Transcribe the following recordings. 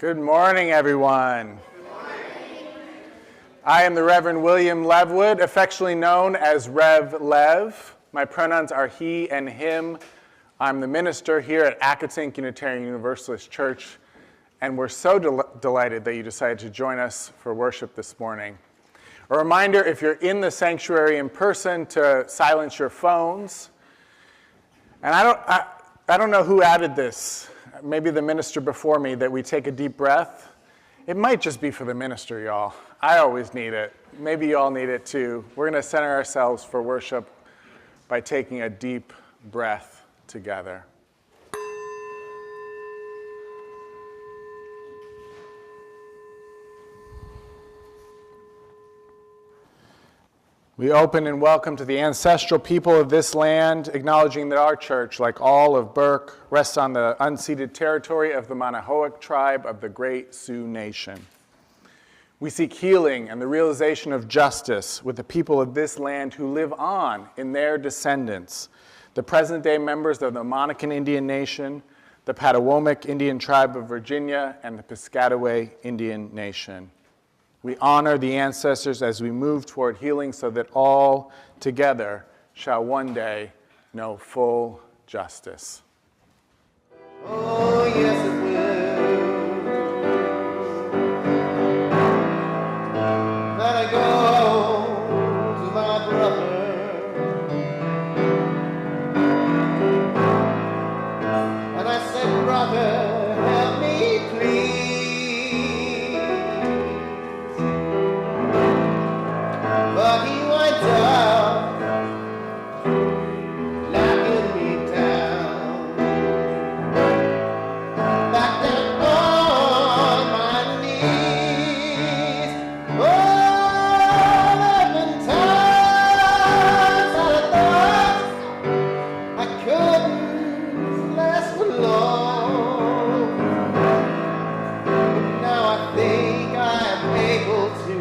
Good morning, everyone. Good morning. I am the Reverend William Levwood, affectionately known as Rev Lev. My pronouns are he and him. I'm the minister here at Accotink Unitarian Universalist Church, and we're so delighted that you decided to join us for worship this morning. A reminder, if you're in the sanctuary in person, to silence your phones. And I don't know who added this. Maybe the minister before me, that we take a deep breath. It might just be for the minister, y'all. I always need it. Maybe you all need it too. We're going to center ourselves for worship by taking a deep breath together. We open and welcome to the ancestral people of this land, acknowledging that our church, like all of Burke, rests on the unceded territory of the Manahoac tribe of the Great Sioux Nation. We seek healing and the realization of justice with the people of this land who live on in their descendants, the present-day members of the Monacan Indian Nation, the Patawomic Indian Tribe of Virginia, and the Piscataway Indian Nation. We honor the ancestors as we move toward healing so that all together shall one day know full justice. Oh, yes, it will. Then I go to my brother, and I said, brother, help me please. But he went down, knocking me down, back down on my knees. Oh, there've been times I thought I couldn't last for long, but now I think I'm able to.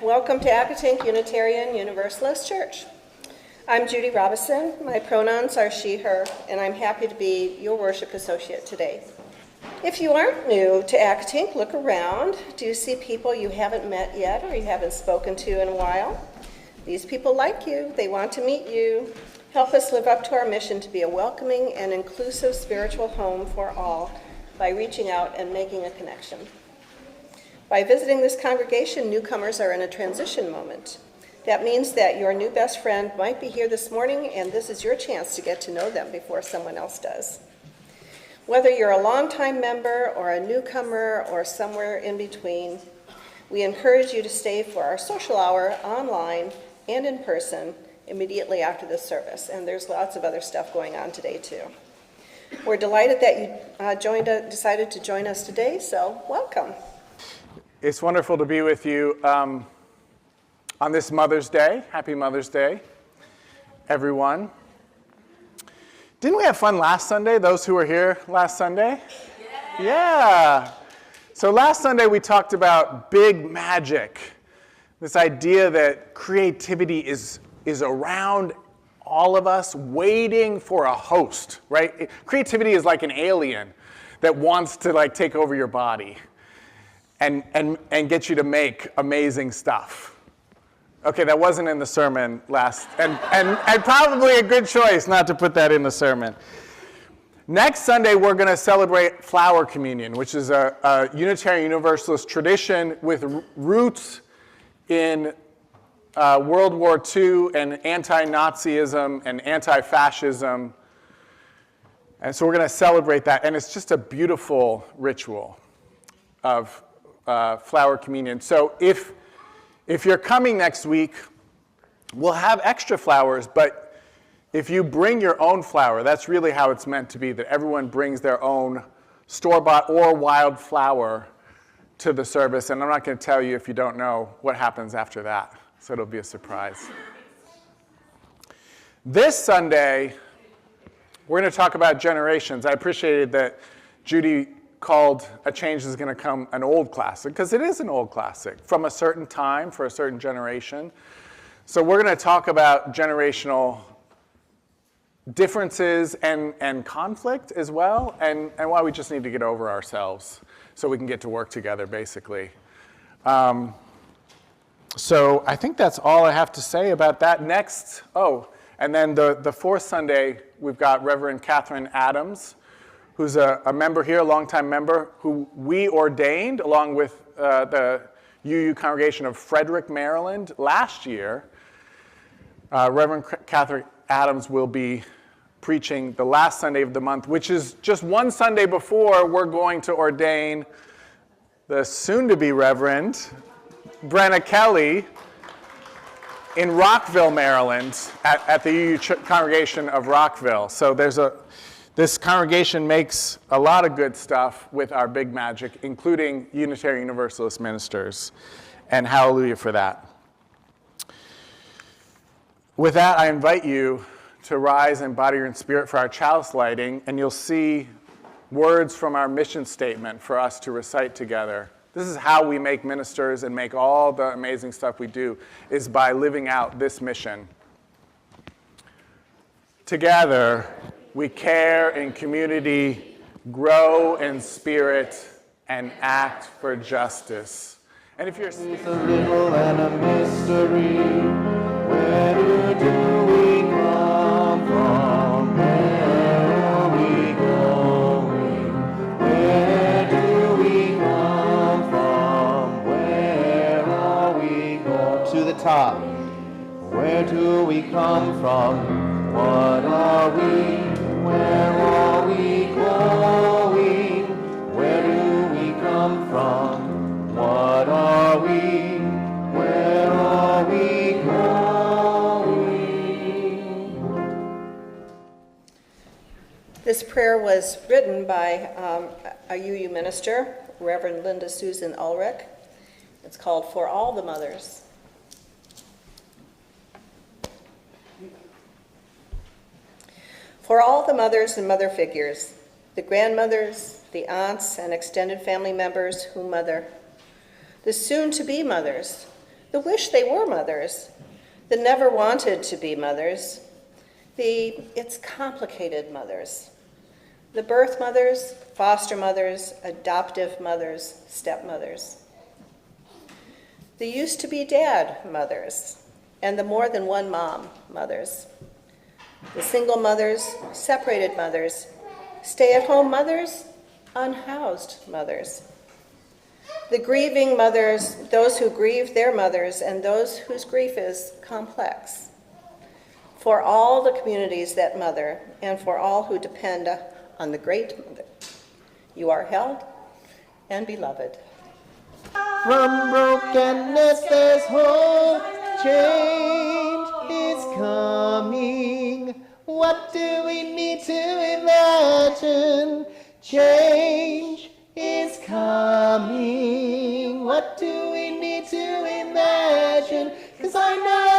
Welcome to Accotink Unitarian Universalist Church. I'm Judy Robison. My pronouns are she, her, and I'm happy to be your worship associate today. If you aren't new to Accotink, look around. Do you see people you haven't met yet or you haven't spoken to in a while? These people like you. They want to meet you. Help us live up to our mission to be a welcoming and inclusive spiritual home for all by reaching out and making a connection. By visiting this congregation, newcomers are in a transition moment. That means that your new best friend might be here this morning, and this is your chance to get to know them before someone else does. Whether you're a longtime member or a newcomer or somewhere in between, we encourage you to stay for our social hour online and in person immediately after this service, and there's lots of other stuff going on today too. We're delighted that you decided to join us today, so welcome. It's wonderful to be with you on this Mother's Day. Happy Mother's Day, everyone. Didn't we have fun last Sunday, those who were here last Sunday? Yeah. So last Sunday we talked about big magic, this idea that creativity is around all of us waiting for a host, right? Creativity is like an alien that wants to take over your body. And get you to make amazing stuff. Okay, that wasn't in the sermon last, and probably a good choice not to put that in the sermon. Next Sunday, we're going to celebrate Flower Communion, which is a Unitarian Universalist tradition with roots in World War II and anti-Nazism and anti-fascism. And so we're going to celebrate that, and it's just a beautiful ritual of Flower Communion. So if you're coming next week, we'll have extra flowers, but if you bring your own flower, that's really how it's meant to be, that everyone brings their own store-bought or wild flower to the service, and I'm not going to tell you if you don't know what happens after that, so it'll be a surprise. This Sunday, we're going to talk about generations. I appreciated that Judy called A Change Is Going to Come an old classic, because it is an old classic from a certain time for a certain generation. So we're going to talk about generational differences and conflict as well, and why we just need to get over ourselves so we can get to work together, basically. So I think that's all I have to say about that. Next, and then the fourth Sunday, we've got Reverend Catherine Adams, who's a member here, a longtime member, who we ordained along with the UU congregation of Frederick, Maryland last year. Reverend Catherine Adams will be preaching the last Sunday of the month, which is just one Sunday before we're going to ordain the soon-to-be Reverend Brenna Kelly in Rockville, Maryland, at the UU congregation of Rockville. So this congregation makes a lot of good stuff with our big magic, including Unitarian Universalist ministers, and hallelujah for that. With that, I invite you to rise in body and spirit for our chalice lighting, and you'll see words from our mission statement for us to recite together. This is how we make ministers and make all the amazing stuff we do, is by living out this mission. Together, we care in community, grow in spirit, and act for justice. And if you're It's a little and a mystery. Where do we come from? Where are we going? Where do we come from? Where are we going? To the top. Where do we come from? What are we? Where are we going? Where do we come from? What are we? Where are we going? This prayer was written by a UU minister, Reverend Linda Susan Ulrich. It's called For All the Mothers. For all the mothers and mother figures, the grandmothers, the aunts, and extended family members who mother, the soon-to-be mothers, the wish they were mothers, the never wanted to be mothers, the it's complicated mothers, the birth mothers, foster mothers, adoptive mothers, stepmothers, the used-to-be dad mothers, and the more than one mom mothers, the single mothers, separated mothers, stay-at-home mothers, unhoused mothers, the grieving mothers, those who grieve their mothers, and those whose grief is complex, for all the communities that mother, and for all who depend on the great mother. You are held and beloved. From brokenness there's hope, change is coming. What do we need to imagine? Change is coming. What do we need to imagine? 'Cause I know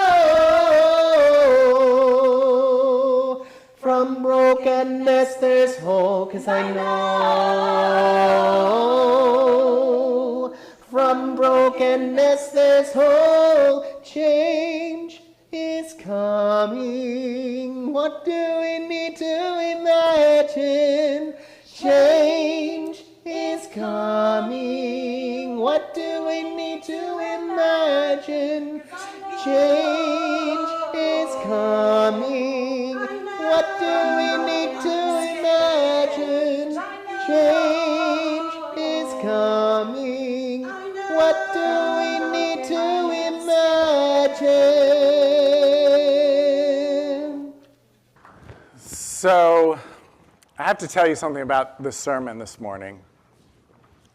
from brokenness there's hope. 'Cause I know from brokenness there's hope. Change is coming. What do we need to imagine? Change is coming. What do we need to imagine? Change is coming. What do we need to imagine? Change is coming. What do we need to imagine? So, I have to tell you something about the sermon this morning,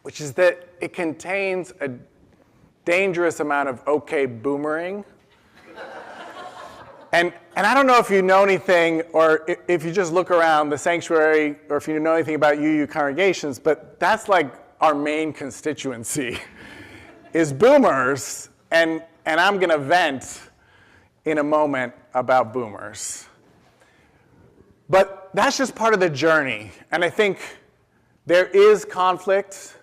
which is that it contains a dangerous amount of okay boomering. And I don't know if you know anything, or if you just look around the sanctuary, or if you know anything about UU congregations, but that's like our main constituency is boomers, and I'm going to vent in a moment about boomers. But that's just part of the journey, and I think there is conflict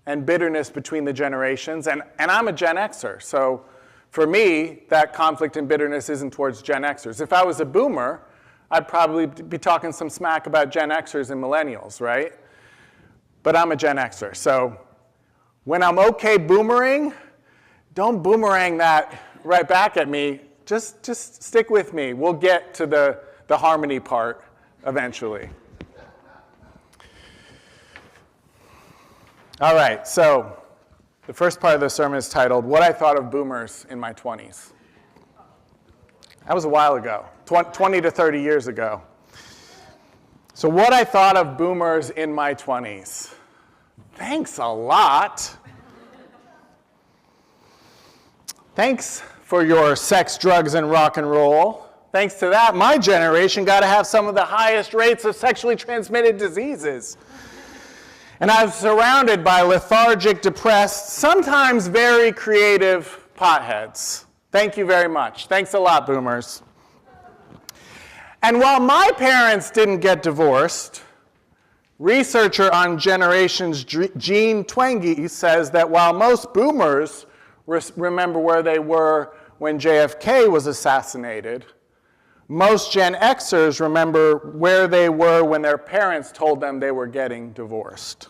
and bitterness between the generations, and I'm a Gen Xer, so for me, that conflict and bitterness isn't towards Gen Xers. If I was a boomer, I'd probably be talking some smack about Gen Xers and millennials, right? But I'm a Gen Xer, so when I'm okay boomering, don't boomerang that right back at me. Just stick with me. We'll get to the harmony part eventually. All right, so the first part of the sermon is titled, What I Thought of Boomers in My 20s. That was a while ago, 20 to 30 years ago. So what I thought of boomers in my 20s. Thanks a lot. Thanks for your sex, drugs, and rock and roll. Thanks to that, my generation got to have some of the highest rates of sexually transmitted diseases. And I was surrounded by lethargic, depressed, sometimes very creative potheads. Thank you very much. Thanks a lot, boomers. And while my parents didn't get divorced, researcher on generations Jean Twenge says that while most boomers remember where they were when JFK was assassinated, most Gen Xers remember where they were when their parents told them they were getting divorced.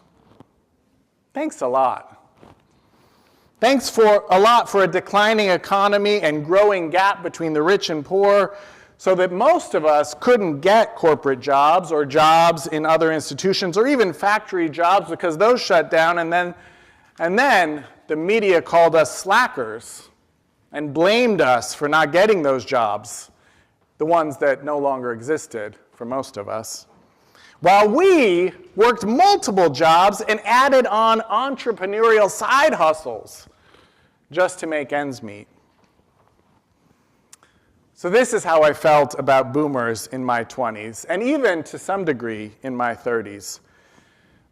Thanks a lot. Thanks a lot for a declining economy and growing gap between the rich and poor, so that most of us couldn't get corporate jobs or jobs in other institutions or even factory jobs because those shut down, and then the media called us slackers and blamed us for not getting those jobs, the ones that no longer existed for most of us. While we worked multiple jobs and added on entrepreneurial side hustles just to make ends meet. So this is how I felt about boomers in my 20s, and even to some degree in my 30s.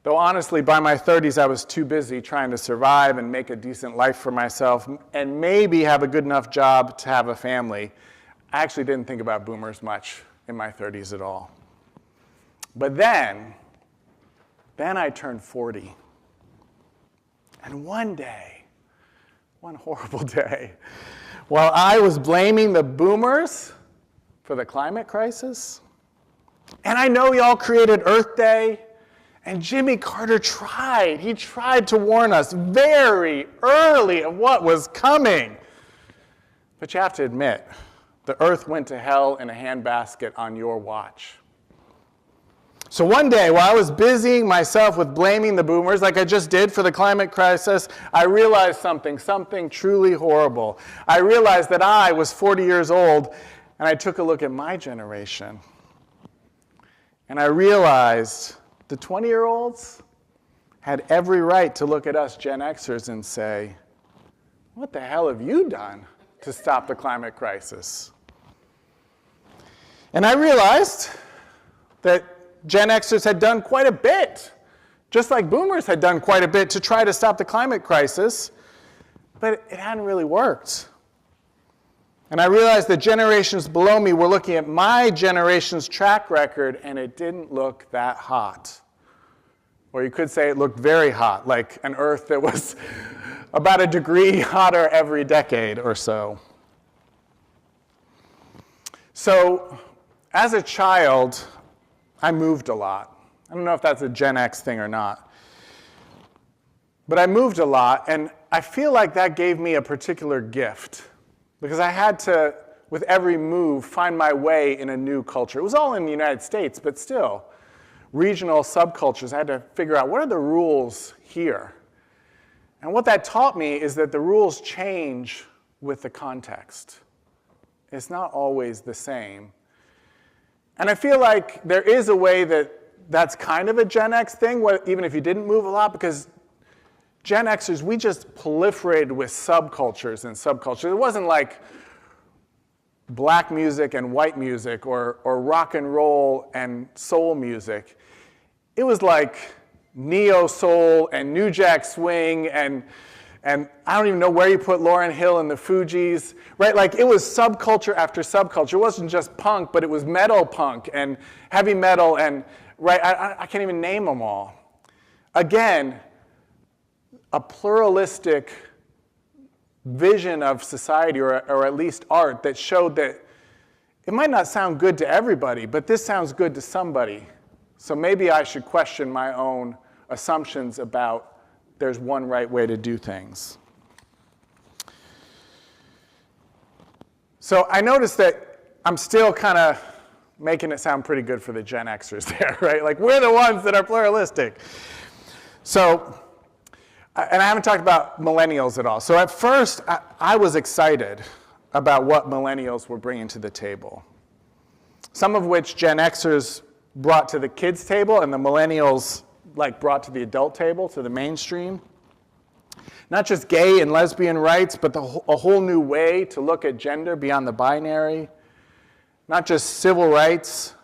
Though honestly, by my 30s, I was too busy trying to survive and make a decent life for myself and maybe have a good enough job to have a family. I actually didn't think about boomers much in my 30s at all. But then I turned 40. And one day, one horrible day, while I was blaming the boomers for the climate crisis, and I know y'all created Earth Day, and Jimmy Carter tried. He tried to warn us very early of what was coming. But you have to admit, the Earth went to hell in a handbasket on your watch. So one day, while I was busying myself with blaming the boomers like I just did for the climate crisis, I realized something truly horrible. I realized that I was 40 years old, and I took a look at my generation. And I realized the 20-year-olds had every right to look at us Gen Xers and say, what the hell have you done to stop the climate crisis? And I realized that Gen Xers had done quite a bit, just like boomers had done quite a bit to try to stop the climate crisis, but it hadn't really worked. And I realized that generations below me were looking at my generation's track record, and it didn't look that hot. Or you could say it looked very hot, like an Earth that was about a degree hotter every decade or so. So, as a child, I moved a lot. I don't know if that's a Gen X thing or not. But I moved a lot, and I feel like that gave me a particular gift, because I had to, with every move, find my way in a new culture. It was all in the United States, but still, regional subcultures. I had to figure out, what are the rules here? And what that taught me is that the rules change with the context. It's not always the same. And I feel like there is a way that that's kind of a Gen X thing, even if you didn't move a lot, because Gen Xers, we just proliferated with subcultures and subcultures. It wasn't like black music and white music or rock and roll and soul music. It was like neo soul and New Jack Swing and I don't even know where you put Lauryn Hill and the Fugees, right? Like it was subculture after subculture. It wasn't just punk, but it was metal punk and heavy metal and, right, I can't even name them all. Again, a pluralistic vision of society or at least art that showed that it might not sound good to everybody, but this sounds good to somebody. So maybe I should question my own assumptions about there's one right way to do things. So I noticed that I'm still kind of making it sound pretty good for the Gen Xers there, right? Like we're the ones that are pluralistic. So, and I haven't talked about millennials at all. So at first, I was excited about what millennials were bringing to the table. Some of which Gen Xers brought to the kids' table and the millennials like brought to the adult table, to the mainstream. Not just gay and lesbian rights, but a whole new way to look at gender beyond the binary. Not just civil rights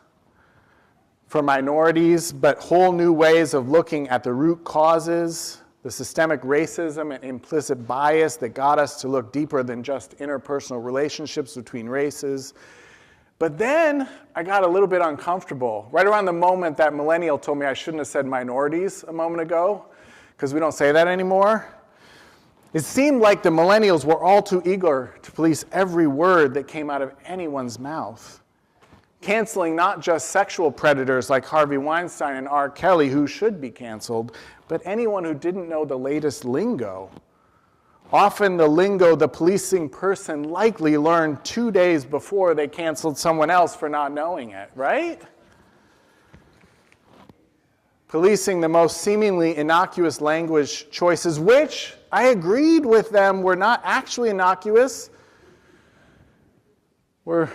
for minorities, but whole new ways of looking at the root causes, the systemic racism and implicit bias that got us to look deeper than just interpersonal relationships between races. But then I got a little bit uncomfortable. Right around the moment that millennial told me I shouldn't have said minorities a moment ago, because we don't say that anymore. It seemed like the millennials were all too eager to police every word that came out of anyone's mouth, canceling not just sexual predators like Harvey Weinstein and R. Kelly, who should be canceled, but anyone who didn't know the latest lingo. Often the lingo the policing person likely learned 2 days before they canceled someone else for not knowing it, right? Policing the most seemingly innocuous language choices, which I agreed with them were not actually innocuous, were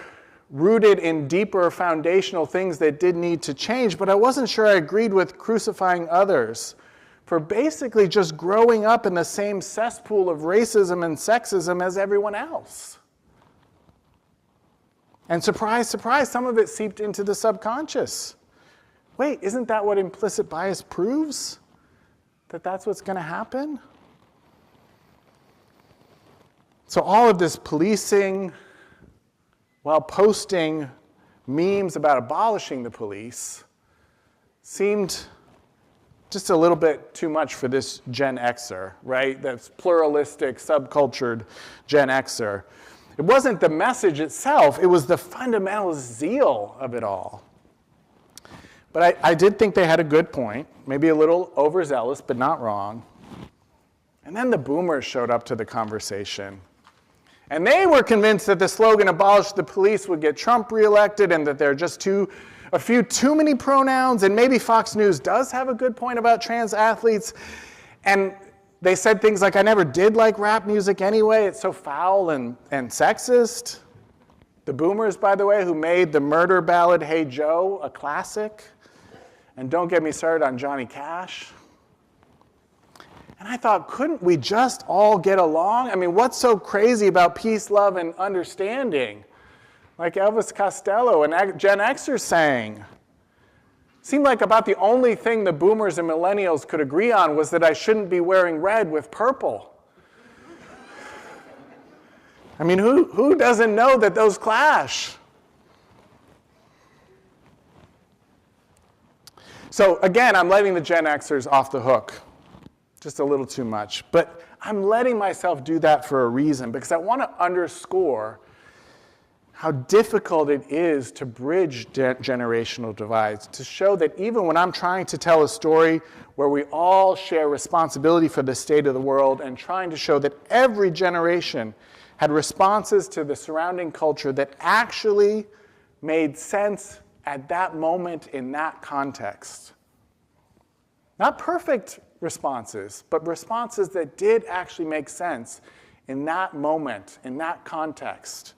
rooted in deeper foundational things that did need to change, but I wasn't sure I agreed with crucifying others for basically just growing up in the same cesspool of racism and sexism as everyone else. And surprise, surprise, some of it seeped into the subconscious. Wait, isn't that what implicit bias proves? That that's what's going to happen? So all of this policing, while posting memes about abolishing the police, seemed just a little bit too much for this Gen Xer, right? That's pluralistic, subcultured Gen Xer. It wasn't the message itself, it was the fundamental zeal of it all. But I did think they had a good point, maybe a little overzealous, but not wrong. And then the boomers showed up to the conversation. And they were convinced that the slogan, abolish the police, would get Trump reelected and that there are just a few too many pronouns, and maybe Fox News does have a good point about trans athletes. And they said things like, I never did like rap music anyway, it's so foul and sexist. The boomers, by the way, who made the murder ballad Hey Joe a classic. And don't get me started on Johnny Cash. And I thought, couldn't we just all get along? I mean, what's so crazy about peace, love, and understanding? Like Elvis Costello and Gen Xers sang. Seemed like about the only thing the boomers and millennials could agree on was that I shouldn't be wearing red with purple. I mean, who doesn't know that those clash? So again, I'm letting the Gen Xers off the hook. Just a little too much. But I'm letting myself do that for a reason, because I want to underscore how difficult it is to bridge generational divides, to show that even when I'm trying to tell a story where we all share responsibility for the state of the world and trying to show that every generation had responses to the surrounding culture that actually made sense at that moment in that context. Not perfect responses, but responses that did actually make sense in that moment, in that context.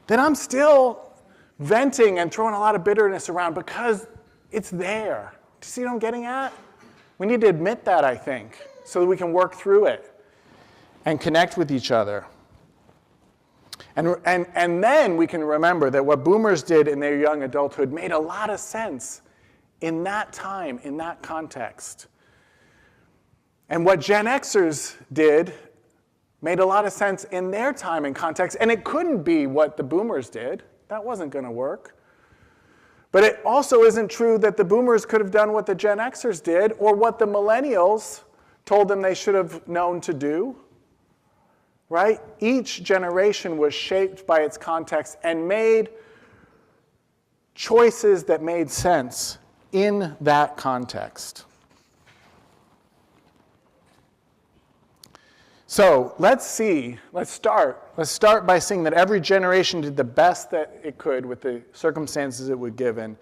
Then I'm still venting and throwing a lot of bitterness around because it's there. Do you see what I'm getting at? We need to admit that, I think, so that we can work through it and connect with each other. And then we can remember that what boomers did in their young adulthood made a lot of sense in that time, in that context. And what Gen Xers did made a lot of sense in their time and context, and it couldn't be what the boomers did. That wasn't going to work. But it also isn't true that the boomers could have done what the Gen Xers did or what the millennials told them they should have known to do. Right? Each generation was shaped by its context and made choices that made sense in that context. So let's start by seeing that every generation did the best that it could with the circumstances it was given,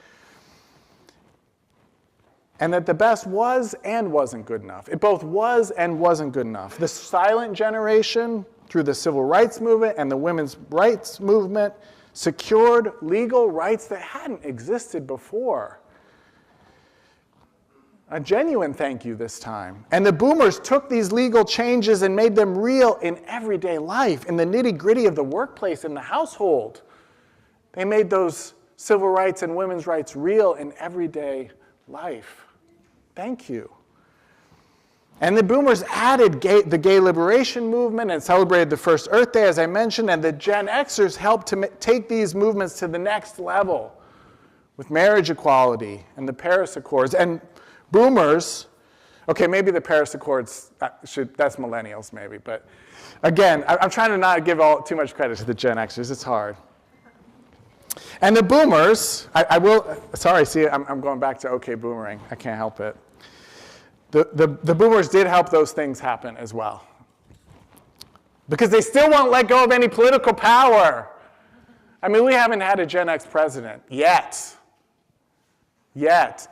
and that the best was and wasn't good enough. It both was and wasn't good enough. The silent generation, through the civil rights movement and the women's rights movement, secured legal rights that hadn't existed before. A genuine thank you this time. And the boomers took these legal changes and made them real in everyday life, in the nitty-gritty of the workplace, in the household. They made those civil rights and women's rights real in everyday life. Thank you. And the boomers added the gay liberation movement and celebrated the first Earth Day, as I mentioned, and the Gen Xers helped to take these movements to the next level with marriage equality and the Paris Accords. And boomers, okay, maybe the Paris Accords, that's millennials maybe, but again, I'm trying to not give too much credit to the Gen Xers, it's hard. And the boomers, I'm going back to okay boomerang, I can't help it. The boomers did help those things happen as well. Because they still won't let go of any political power. I mean, we haven't had a Gen X president yet.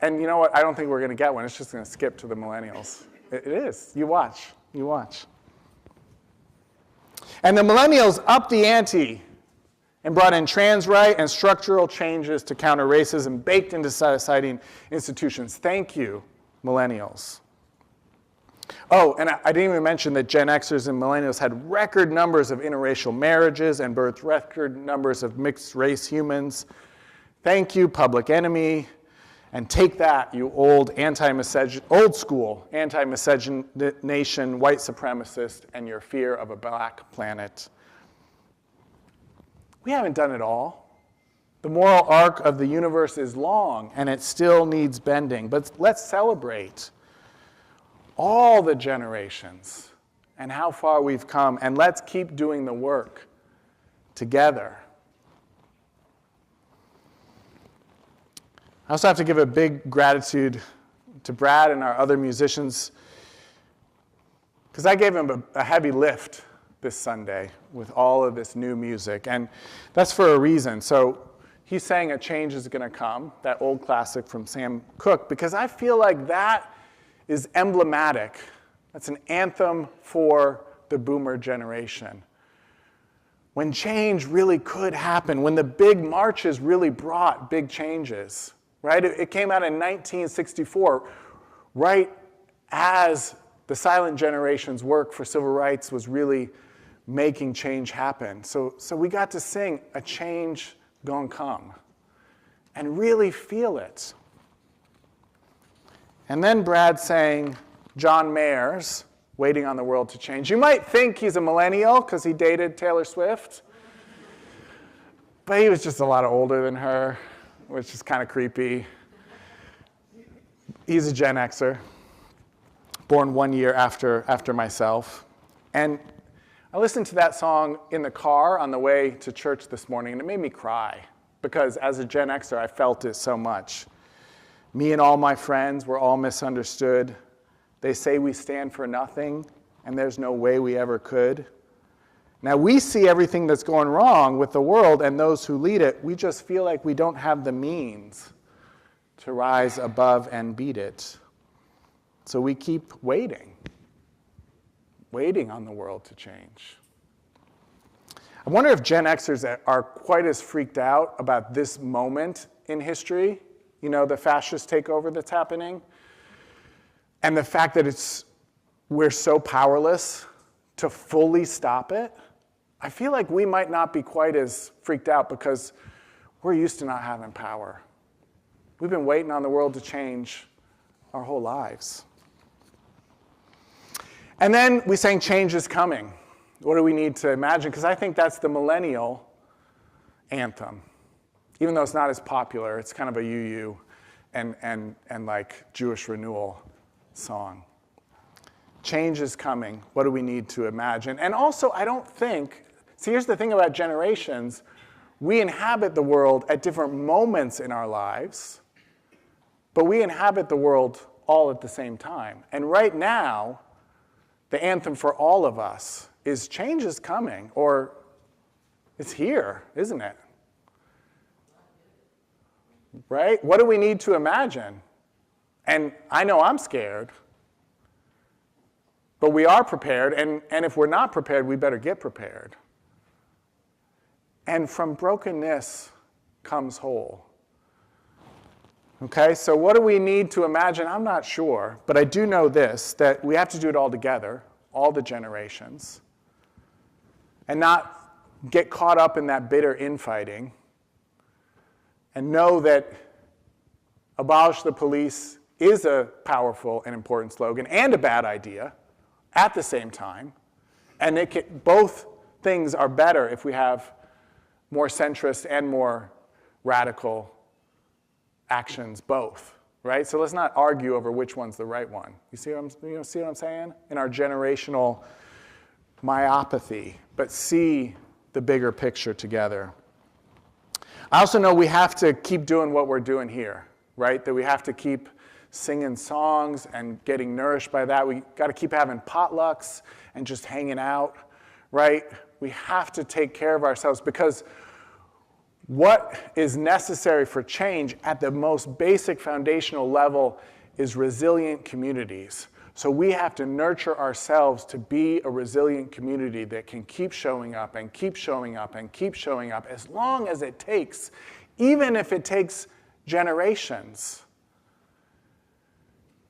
And you know what? I don't think we're going to get one. It's just going to skip to the millennials. It is. You watch. And the millennials upped the ante and brought in trans rights and structural changes to counter racism baked into society institutions. Thank you, millennials. Oh, and I didn't even mention that Gen Xers and millennials had record numbers of interracial marriages and birthed record numbers of mixed-race humans. Thank you, Public Enemy. And take that, you old school anti-miscegenation white supremacist and your fear of a black planet. We haven't done it all. The moral arc of the universe is long, and it still needs bending. But let's celebrate all the generations and how far we've come, and let's keep doing the work together. I also have to give a big gratitude to Brad and our other musicians, because I gave him a heavy lift this Sunday with all of this new music, and that's for a reason. So he sang A Change Is Gonna Come, that old classic from Sam Cooke, because I feel like that is emblematic. That's an anthem for the boomer generation. When change really could happen, when the big marches really brought big changes, right? It came out in 1964, right as the silent generation's work for civil rights was really making change happen. So we got to sing A Change Gonna Come and really feel it. And then Brad sang John Mayer's Waiting on the World to Change. You might think he's a millennial because he dated Taylor Swift, but he was just a lot older than her, which is kind of creepy. He's a Gen Xer, born 1 year after myself. And I listened to that song in the car on the way to church this morning, and it made me cry, because as a Gen Xer, I felt it so much. Me and all my friends were all misunderstood. They say we stand for nothing, and there's no way we ever could. Now, we see everything that's going wrong with the world and those who lead it. We just feel like we don't have the means to rise above and beat it. So we keep waiting on the world to change. I wonder if Gen Xers are quite as freaked out about this moment in history, you know, the fascist takeover that's happening, and the fact that we're so powerless to fully stop it. I feel like we might not be quite as freaked out because we're used to not having power. We've been waiting on the world to change our whole lives. And then we sang Change is Coming. What do we need to imagine? Because I think that's the millennial anthem. Even though it's not as popular, it's kind of a UU and like Jewish renewal song. Change is coming. What do we need to imagine? And also, I don't think, see, here's the thing about generations. We inhabit the world at different moments in our lives, but we inhabit the world all at the same time. And right now, the anthem for all of us is change is coming, or it's here, isn't it? Right? What do we need to imagine? And I know I'm scared, but we are prepared, and if we're not prepared, we better get prepared. And from brokenness comes whole. Okay, so what do we need to imagine? I'm not sure, but I do know this, that we have to do it all together, all the generations, and not get caught up in that bitter infighting, and know that abolish the police is a powerful and important slogan and a bad idea at the same time, and both things are better if we have more centrist and more radical actions, both, right? So let's not argue over which one's the right one. You see what I'm saying? In our generational myopathy, but see the bigger picture together. I also know we have to keep doing what we're doing here, right? That we have to keep singing songs and getting nourished by that. We got to keep having potlucks and just hanging out, right? We have to take care of ourselves, because what is necessary for change at the most basic foundational level is resilient communities. So we have to nurture ourselves to be a resilient community that can keep showing up and keep showing up and keep showing up as long as it takes, even if it takes generations.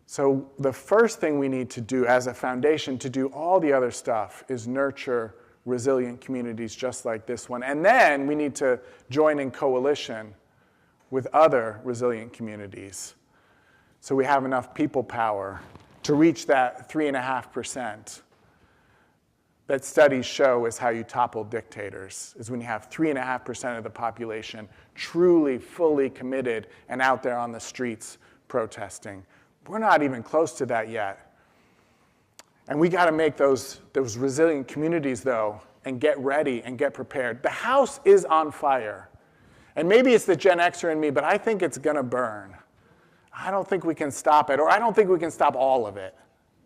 So the first thing we need to do as a foundation to do all the other stuff is nurture resilient communities just like this one. And then we need to join in coalition with other resilient communities so we have enough people power to reach that 3.5% that studies show is how you topple dictators, is when you have 3.5% of the population truly, fully committed and out there on the streets protesting. We're not even close to that yet. And we got to make those resilient communities, though, and get ready and get prepared. The house is on fire. And maybe it's the Gen Xer in me, but I think it's going to burn. I don't think we can stop it, or I don't think we can stop all of it.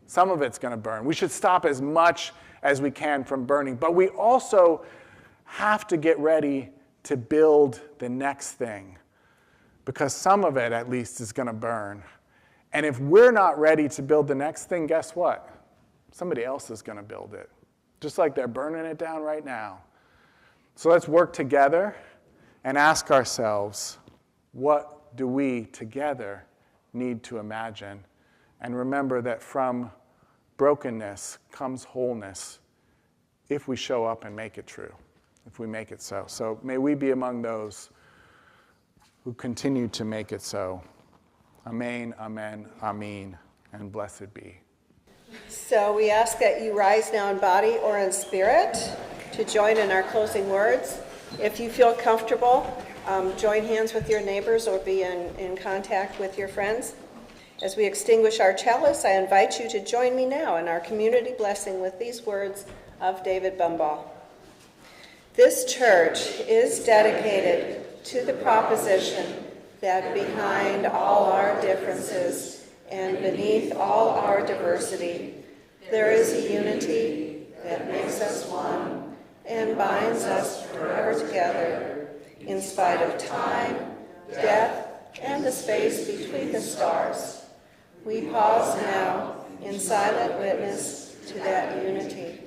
Some of it's going to burn. We should stop as much as we can from burning. But we also have to get ready to build the next thing, because some of it, at least, is going to burn. And if we're not ready to build the next thing, guess what? Somebody else is going to build it, just like they're burning it down right now. So let's work together and ask ourselves, what do we together need to imagine? And remember that from brokenness comes wholeness if we show up and make it true, if we make it so. So may we be among those who continue to make it so. Amen, amen, amen, and blessed be. So we ask that you rise now in body or in spirit to join in our closing words. If you feel comfortable, join hands with your neighbors or be in contact with your friends. As we extinguish our chalice, I invite you to join me now in our community blessing with these words of David Bumball. This church is dedicated to the proposition that behind all our differences and beneath all our diversity, there is a unity that makes us one and binds us forever together, in spite of time, death, and the space between the stars. We pause now in silent witness to that unity.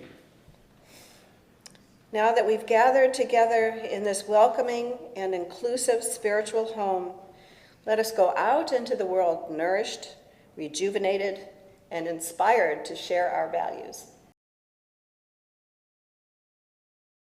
Now that we've gathered together in this welcoming and inclusive spiritual home, let us go out into the world nourished, rejuvenated, and inspired to share our values.